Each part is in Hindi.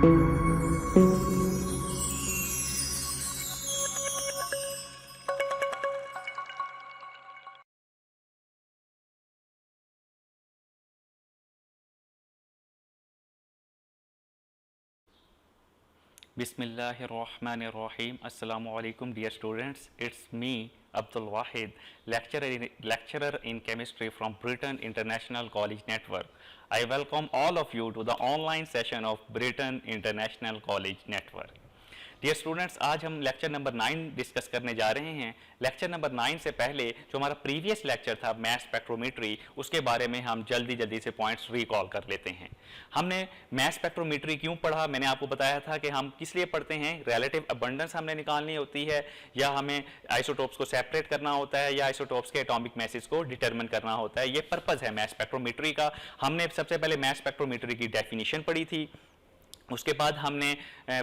Bismillahirrahmanirrahim. Assalamu alaikum dear students. It's me Abdul Wahid, lecturer in chemistry from Britain International College Network. I welcome all of you to the online session of Britain International College Network. Dear students, आज हम लेक्चर नंबर 9 डिस्कस करने जा रहे हैं। लेक्चर नंबर 9 से पहले जो हमारा प्रीवियस लेक्चर था मैथ स्पेक्ट्रोमेट्री, उसके बारे में हम जल्दी से पॉइंट्स रिकॉल कर लेते हैं। हमने मैथ स्पेक्ट्रोमेट्री क्यों पढ़ा, मैंने आपको बताया था कि हम किस लिए पढ़ते हैं। रिलेटिव अबंडेंस हमने निकालनी होती है, या हमें आइसोटोप्स को सेपरेट करना होता है, या आइसोटोप्स के एटॉमिक मैसेज को डिटरमिन करना होता है। ये पर्पज़ है मैथ स्पेक्ट्रोमेट्री का। हमने सबसे पहले मैथ स्पेक्ट्रोमेट्री की डेफिनेशन पढ़ी थी, उसके बाद हमने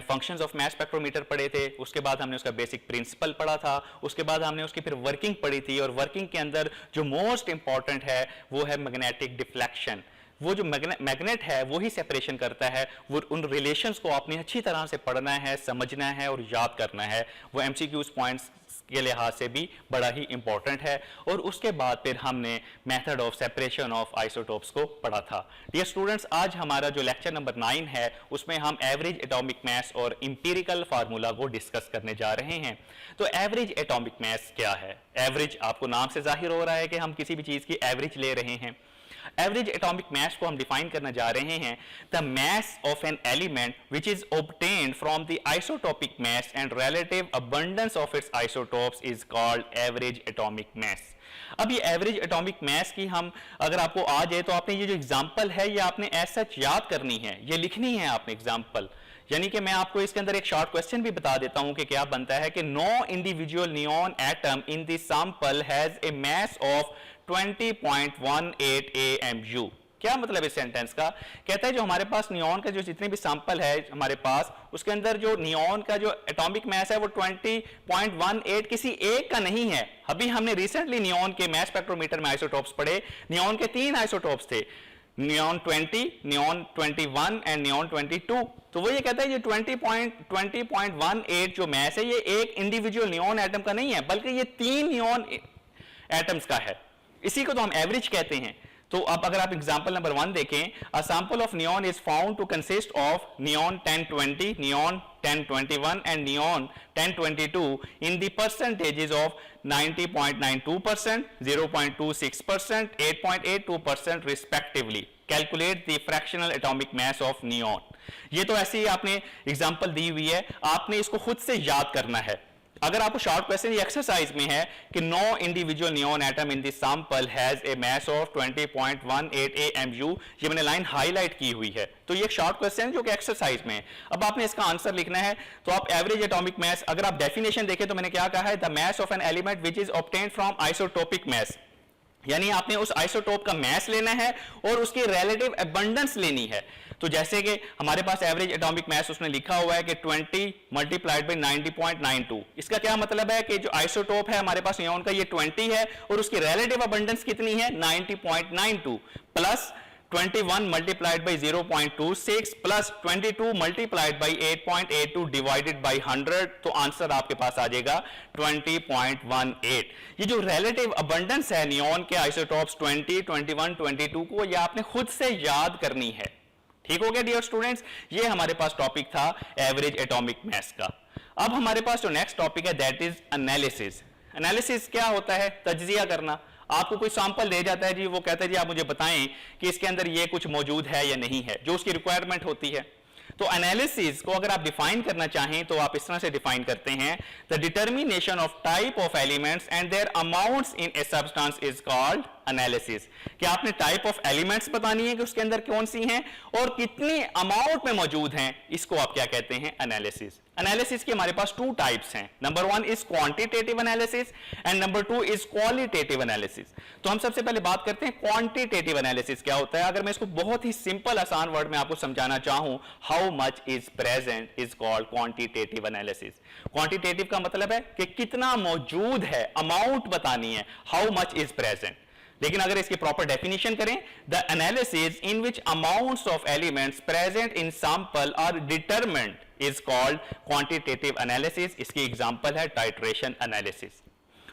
फंक्शंस ऑफ मैथ स्पेक्ट्रोमीटर पढ़े थे, उसके बाद हमने उसका बेसिक प्रिंसिपल पढ़ा था, उसके बाद हमने उसकी फिर वर्किंग पढ़ी थी। और वर्किंग के अंदर जो मोस्ट इंपॉर्टेंट है वो है मैग्नेटिक डिफ्लेक्शन। वो जो मैग्नेट है वो ही सेपरेशन करता है। वो उन रिलेशंस को आपने अच्छी तरह से पढ़ना है, समझना है और याद करना है। वो एमसीक्यूज पॉइंट्स के लिहाज से भी बड़ा ही इंपॉर्टेंट है। और उसके बाद फिर हमने method of separation of isotopes को पढ़ा था। डियर स्टूडेंट्स, आज हमारा जो लेक्चर नंबर 9 है उसमें हम एवरेज एटॉमिक मास और इंपीरिकल फार्मूला को डिस्कस करने जा रहे हैं। तो एवरेज एटॉमिक मास क्या है? एवरेज आपको नाम से जाहिर हो रहा है कि हम किसी भी चीज की एवरेज ले रहे हैं। एवरेज एटॉमिक मास को हम डिफाइन करना जा रहे हैं, the mass of an element which is obtained from the isotopic mass and relative abundance of its isotopes is called average atomic मास। अब ये एवरेज एटॉमिक मास की हम अगर आपको आ जाए तो आपने ये जो एग्जांपल है ये आपने ऐसा याद करनी है, ये लिखनी है आपने एग्जांपल। यानी कि मैं आपको इसके अंदर एक शॉर्ट क्वेश्चन भी बता देता हूं कि क्या बनता है कि no individual neon atom in the sample has a mass of 20.18 AMU। क्या मतलब इस सेंटेंस का? कहता है जो हमारे पास नियॉन का जो जितने भी सैंपल है हमारे पास, उसके अंदर जो नियॉन का जो एटॉमिक मास है वो 20.18 किसी एक का नहीं है। अभी हमने रिसेंटली नियॉन के मास स्पेक्ट्रोमीटर में आइसोटोप्स पढ़े। नियॉन के 3 आइसोटोप्स थे, नियॉन 20, नियॉन 21 एंड नियॉन 22। तो वो ये कहता है ये 20.18 जो मास है ये एक इंडिविजुअल नियॉन एटम का नहीं है, बल्कि ये 3 नियॉन एटम्स का है। इसी को तो हम एवरेज कहते हैं। तो अब अगर आप एग्जांपल नंबर 1 देखें, a sample of neon is found to consist of neon 1020, neon 1021 and neon 1022 in the percentages of 90.92%, 0.26%, 8.82% respectively. Calculate the fractional atomic mass of neon. ये तो ऐसे ही आपने एग्जांपल दी हुई है, आपने इसको खुद से याद करना है। अगर आपको शॉर्ट क्वेश्चन ये एक्सरसाइज में है कि no individual neon atom in this sample has a mass of 20.18 AMU, ये मैंने लाइन हाईलाइट की हुई है। तो ये एक शॉर्ट क्वेश्चन जो कि एक्सरसाइज में है। अब आपने इसका आंसर लिखना है। तो आप एवरेज एटॉमिक मास, अगर आप डेफिनेशन देखें तो मैंने क्या कहा है, the mass of an element which is obtained from isotopic mass. यानी आपने उस आइसोटोप का मास लेना है और उसकी रिलेटिव अबंडेंस लेनी है। तो जैसे कि हमारे पास एवरेज एटॉमिक मास उसने लिखा हुआ है कि 20 मल्टीप्लाइड बाय 90.92। इसका क्या मतलब है कि जो आइसोटोप है हमारे पास नियॉन का ये 20 है और उसकी रिलेटिव अबंडेंस कितनी है, 90.92 plus 21 multiplied by 0.26 plus 22 multiplied by 8.82 divided by 100। तो आंसर आपके पास आ जाएगा 20.18। ये जो रिलेटिव अबंडेंस है नियॉन के आइसोटोप्स 20, 21, 22 को, ये आपने खुद से याद करनी है। ठीक हो गया डियर स्टूडेंट्स? ये हमारे पास टॉपिक था एवरेज एटॉमिक मास का। अब हमारे पास जो नेक्स्ट टॉपिक है दैट इज एनालिसिस। एनालिसिस क्या होता है? तज्जिया करना। आपको कोई सैंपल दे जाता है जी, वो कहता है जी आप मुझे बताएं कि इसके अंदर ये कुछ मौजूद है या नहीं है, जो उसकी रिक्वायरमेंट होती है। तो एनालिसिस को अगर आप डिफाइन करना चाहें तो आप इस तरह से डिफाइन करते हैं, the determination of type of elements and their amounts in a substance is called analysis. कि आपने टाइप ऑफ एलिमेंट्स बतानी है कि उसके अंदर कौन सी हैं और कितनी अमाउंट में मौजूद हैं, इसको आप क्या कहते हैं, एनालिसिस। एनालिसिस के हमारे पास 2 टाइप्स हैं। Number 1 is quantitative analysis and number 2 is qualitative analysis. तो हम सबसे पहले बात करते हैं क्वांटिटेटिव एनालिसिस क्या होता है। अगर मैं इसको बहुत ही सिंपल आसान वर्ड में आपको समझाना चाहूं, how much is present is called quantitative analysis. Quantitative का मतलब है कि कितना मौजूद है, अमाउंट बतानी है, हाउ मच इज प्रेजेंट। लेकिन अगर इसकी प्रॉपर डेफिनेशन करें, the analysis in which amounts of elements present in sample are determined is called quantitative analysis. इसकी एग्जांपल है टाइट्रेशन एनालिसिस।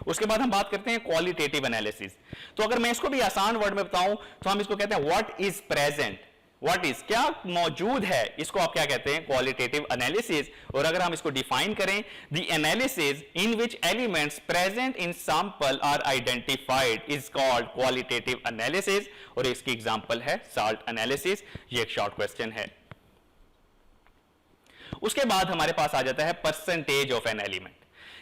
उसके बाद हम बात करते हैं क्वालिटेटिव एनालिसिस। तो अगर मैं इसको भी आसान वर्ड में बताऊं तो हम इसको कहते हैं what is present, what is क्या मौजूद है, इसको आप क्या कहते हैं, क्वालिटेटिव एनालिसिस। और अगर हम इसको डिफाइन करें, the analysis in which elements present in sample are identified is called qualitative analysis. और इसकी एग्जांपल है साल्ट एनालिसिस। ये एक शॉर्ट क्वेश्चन है। उसके बाद हमारे पास आ जाता है परसेंटेज ऑफ एन एलिमेंट,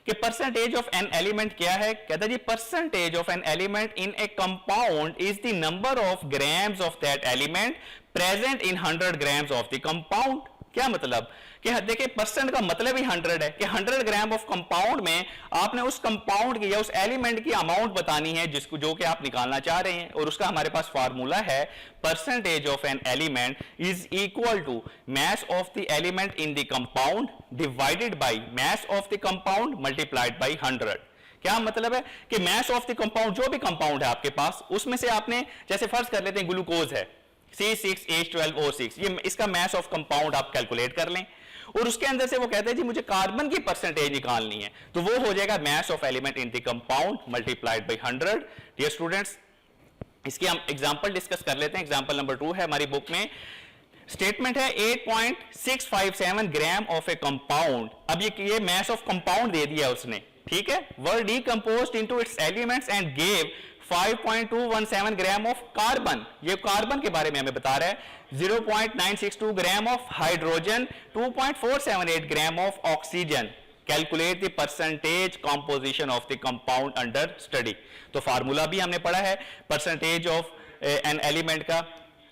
कि परसेंटेज ऑफ एन एलिमेंट क्या है। कहता है जी percentage of an element in a compound is the number of grams of that element present in 100 grams of the compound. क्या मतलब कि देखिए परसेंट का मतलब ही 100 है कि 100 ग्राम ऑफ कंपाउंड में आपने उस कंपाउंड की या उस एलिमेंट की अमाउंट बतानी है जिसको जो कि आप निकालना चाह रहे हैं। और उसका हमारे पास फार्मूला है percentage of an element is equal to mass of the element in the compound divided by mass of the compound multiplied by 100। क्या मतलब है कि मास ऑफ द कंपाउंड, जो भी कंपाउंड है आपके पास, उसमें से आपने, जैसे फर्ज कर लेते हैं ग्लूकोज है C6H12O6, ये इसका मास ऑफ कंपाउंड आप कैलकुलेट कर लें और उसके अंदर से वो कहते हैं जी मुझे कार्बन की परसेंटेज निकालनी है, तो वो हो जाएगा mass of element in the compound multiplied by 100। Dear students, इसकी हम एग्जांपल डिस्कस कर लेते हैं। एग्जांपल नंबर 2 है हमारी बुक में। स्टेटमेंट है 8.657 ग्राम ऑफ ए कंपाउंड। अब ये मास ऑफ कंपाउंड दे दिया उसने, ठीक है, were decomposed into its elements and gave 5.217 gram of carbon. ये कार्बन के बारे में हमें बता रहा है। 0.962 gram of hydrogen, 2.478 gram of oxygen. Calculate the percentage composition of the compound under study. तो फार्मूला भी हमने पढ़ा है परसेंटेज ऑफ एन एलिमेंट का।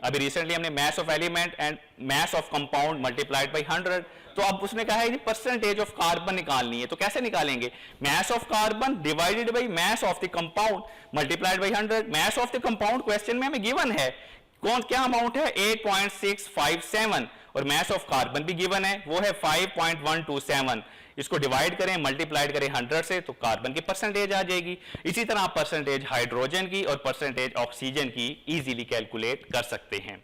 अभी रिसेंटली हमने मास of element and mass of compound multiplied by 100। तो अब उसने कहा है परसेंटेज ऑफ कार्बन निकालनी है, तो कैसे निकालेंगे, mass of carbon divided by mass of the compound multiplied by 100। Mass of the compound question में हमें गिवन है, कौन क्या अमाउंट है 8.657 और मास ऑफ कार्बन भी गिवन है, वो है 5.127। इसको डिवाइड करें, मल्टीप्लाइड करें 100 से, तो कार्बन की परसेंटेज आ जाएगी। इसी तरह आप परसेंटेज हाइड्रोजन की और परसेंटेज ऑक्सीजन की इजीली कैलकुलेट कर सकते हैं।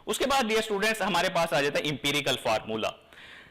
उसके बाद डियर स्टूडेंट्स हमारे पास आ जाता है empirical formula.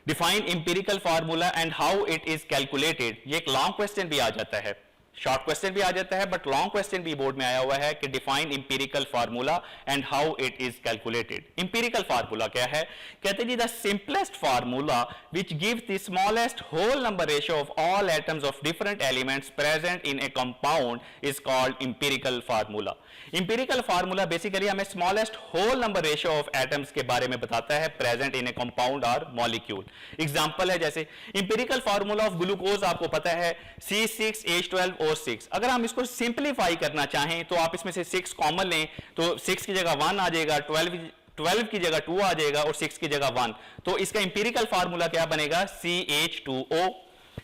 Define empirical formula and how it is calculated. ये एक लॉन्ग क्वेश्चन भी आ जाता है, शॉर्ट क्वेश्चन भी आ जाता है, बट लॉन्ग क्वेश्चन भी बोर्ड में आया हुआ है कि define empirical formula and how it is calculated. Empirical formula क्या है, कहते हैं जी the simplest formula which gives the smallest whole number ratio of all atoms of different elements present in a compound is called empirical formula. Empirical formula basically हमें smallest whole number ratio of atoms के बारे में बताता है प्रेजेंट इन ए कंपाउंड और मॉलिक्यूल। एग्जांपल है जैसे इंपीरिकल फार्मूला ऑफ ग्लूकोज आपको पता है C6H12O6। अगर हम इसको सिंपलीफाई करना चाहें तो आप इसमें से 6 कॉमन लें, तो 6 की जगह 1 आ जाएगा, 12 की जगह 2 आ जाएगा और 6 की जगह 1। तो इसका इंपीरिकल फार्मूला क्या बनेगा, CH2O।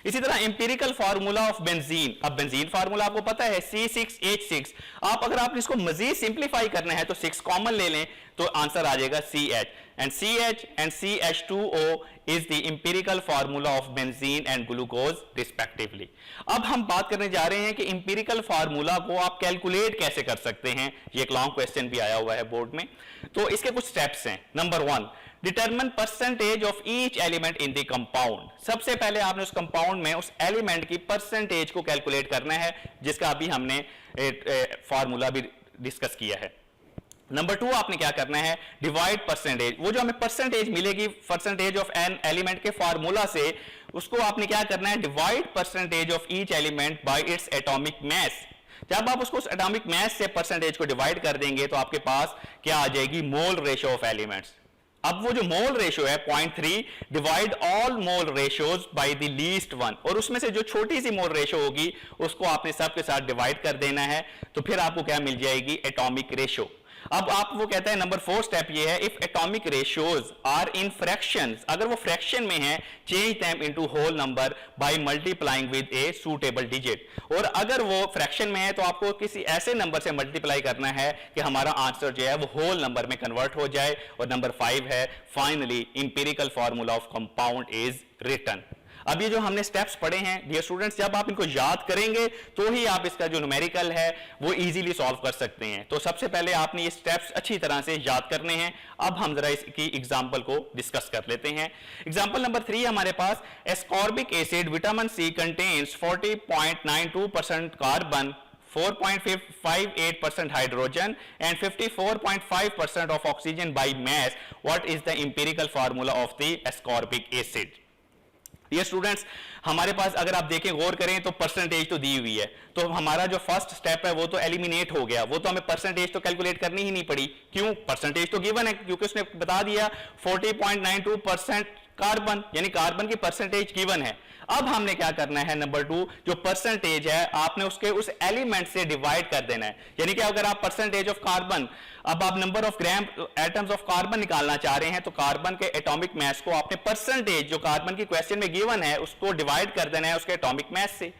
इसी तरह इंपीरिकल फार्मूला ऑफ बेंजीन, अब बेंजीन फार्मूला आपको पता है C6H6। आप अगर आप इसको मजीद सिंपलीफाई करना है तो 6 कॉमन ले लें, तो आंसर आ जाएगा CH। And CH and CH2O is the empirical formula of benzene and glucose respectively. अब हम बात करने जा रहे हैं कि इंपीरिकल फार्मूला को आप कैलकुलेट कैसे कर सकते हैं। ये एक लॉन्ग क्वेश्चन भी आया हुआ है बोर्ड में। तो इसके कुछ स्टेप्स हैं। Number 1, determine percentage of each element in the compound. सबसे पहले आपने उस कंपाउंड में उस एलिमेंट की परसेंटेज को कैलकुलेट करना है, जिसका अभी हमने फार्मूला भी डिस्कस किया है। नंबर 2, आपने क्या करना है, डिवाइड परसेंटेज। वो जो हमें परसेंटेज मिलेगी परसेंटेज ऑफ एन एलिमेंट के फार्मूला से, उसको आपने क्या करना है, divide percentage of each element by its atomic mass. जब आप उसको एटॉमिक मास से परसेंटेज को डिवाइड कर देंगे तो आपके पास क्या आ जाएगी, मोल रेशियो ऑफ एलिमेंट्स। अब वो जो मोल रेशियो है 0.3, divide all mole ratios by the least one, और उसमें से जो छोटी सी मोल रेशियो होगी उसको आपने सबके साथ डिवाइड कर देना है, तो फिर आपको क्या मिल जाएगी, एटॉमिक रेशियो। अब आप वो कहता है नंबर 4 स्टेप ये है, if atomic ratios are in fractions, अगर वो फ्रैक्शन में है, change them into whole number by multiplying with a suitable digit. और अगर वो फ्रैक्शन में है तो आपको किसी ऐसे नंबर से मल्टीप्लाई करना है कि हमारा आंसर जो है वो होल नंबर में कन्वर्ट हो जाए। और नंबर 5 है, finally empirical formula of compound is written. अब ये जो हमने स्टेप्स पढ़े हैं डियर स्टूडेंट्स, जब आप इनको याद करेंगे तो ही आप इसका जो न्यूमेरिकल है वो इजीली सॉल्व कर सकते हैं। तो सबसे पहले आपने ये स्टेप्स अच्छी तरह से याद करने हैं। अब हम जरा इसकी एग्जांपल को डिस्कस कर लेते हैं। एग्जांपल नंबर 3 हमारे पास, ascorbic acid vitamin C contains 40.92% carbon, 4.58% hydrogen and 54.5% of oxygen by mass. What is the empirical formula of the ascorbic acid? ये स्टूडेंट्स हमारे पास अगर आप देखें गौर करें तो परसेंटेज तो दी हुई है, तो हमारा जो फर्स्ट स्टेप है वो तो एलिमिनेट हो गया, वो तो हमें परसेंटेज तो कैलकुलेट करनी ही नहीं पड़ी। क्यों? परसेंटेज तो गिवन है, क्योंकि उसने बता दिया 40.92% कार्बन, यानी कार्बन की परसेंटेज गिवन है। अब हमने क्या करना है, नंबर 2 जो परसेंटेज है आपने उसके उस एलिमेंट से डिवाइड कर देना है। यानी कि अगर आप परसेंटेज ऑफ कार्बन, अब आप number of gram atoms of carbon निकालना चाह रहे हैं तो कार्बन के एटॉमिक मास को आपने परसेंटेज जो कार्बन की क्वेश्चन में गिवन है उसको डिवाइड कर देना है उसके एटॉमिक मास से।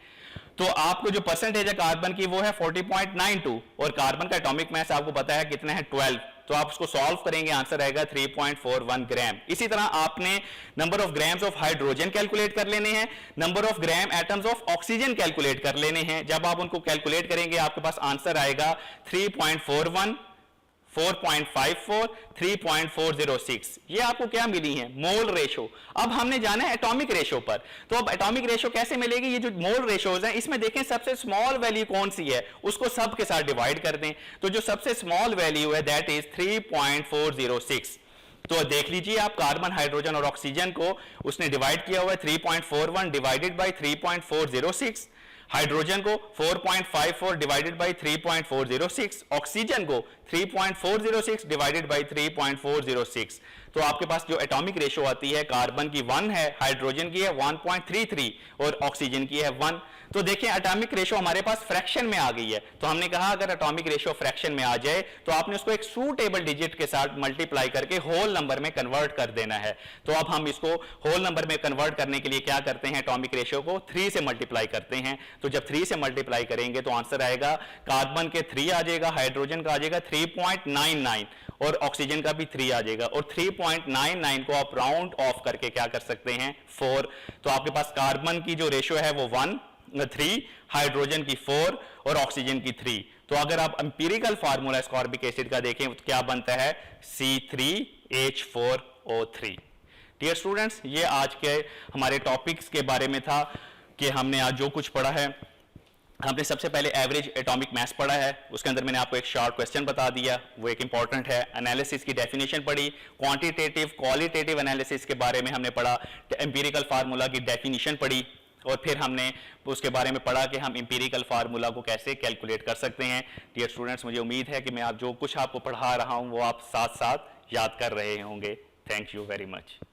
तो आपको जो परसेंटेज है कार्बन की वो है 40.92 और कार्बन का एटॉमिक मास आपको पता है कितना है 12, तो आप उसको सॉल्व करेंगे आंसर आएगा 3.41 ग्राम। इसी तरह आपने number of grams of hydrogen calculate कर लेने हैं, number of gram atoms of oxygen calculate कर लेने हैं। जब आप उनको कैलकुलेट करेंगे आपके पास आंसर आएगा 3.41, 4.54, 3.406। ये आपको क्या मिली है, मोल रेशो। अब हमने जाना है एटॉमिक रेशो पर, तो अब एटॉमिक रेशो कैसे मिलेगी, ये जो मोल रेशोज हैं इसमें देखें सबसे स्मॉल वैल्यू कौन सी है उसको सब के साथ डिवाइड कर दें, तो जो सबसे स्मॉल वैल्यू है दैट इज 3.406। तो देख लीजिए आप कार्बन, हाइड्रोजन और ऑक्सीजन को उसने डिवाइड किया हुआ है 3.41 डिवाइडेड बाई 3.406, हाइड्रोजन को 4.54 डिवाइडेड बाई 3.406, ऑक्सीजन को 3.406 डिवाइडेड बाई 3.406। तो आपके पास जो एटॉमिक रेशो आती है कार्बन की 1 है, हाइड्रोजन की है 1.33 और ऑक्सीजन की है 1। तो देखें एटॉमिक रेशो हमारे पास फ्रैक्शन में आ गई है, तो हमने कहा अगर एटॉमिक रेशो फ्रैक्शन में आ जाए तो आपने उसको एक सूटेबल डिजिट के साथ मल्टीप्लाई करके होल नंबर में कन्वर्ट कर देना है। तो अब हम इसको होल नंबर में कन्वर्ट करने के लिए क्या करते हैं, एटॉमिक रेशो को 3 से मल्टीप्लाई करते हैं। तो जब 3 से मल्टीप्लाई करेंगे तो आंसर आएगा कार्बन के 3 आ जाएगा, हाइड्रोजन का आ जाएगा 3.99 और ऑक्सीजन का भी 3 आ जाएगा, और 3.99 को आप राउंड ऑफ करके क्या कर सकते हैं 4। तो आपके पास कार्बन की जो रेशो है वो 3, हाइड्रोजन की 4 और ऑक्सीजन की 3। तो अगर आप एम्पिरिकल फार्मूला एस्कॉर्बिक एसिड का देखें तो क्या बनता है C3H4O3। डियर स्टूडेंट्स, ये आज के हमारे टॉपिक्स के बारे में था कि हमने आज जो कुछ पढ़ा है, हमने सबसे पहले एवरेज एटॉमिक मास पढ़ा है, उसके अंदर मैंने आपको एक शॉर्ट क्वेश्चन बता दिया, वो एक इंपॉर्टेंट है। एनालिसिस की डेफिनेशन पढ़ी, क्वांटिटेटिव क्वालिटेटिव एनालिसिस के बारे में हमने पढ़ा, एम्पिरिकल फार्मूला की डेफिनेशन पढ़ी, और फिर हमने उसके बारे में पढ़ा कि हम एम्पिरिकल फार्मूला को कैसे कैलकुलेट कर सकते हैं। डियर स्टूडेंट्स, मुझे उम्मीद है कि मैं आप जो कुछ आपको पढ़ा रहा हूँ वो आप साथ साथ याद कर रहे होंगे। Thank you very much.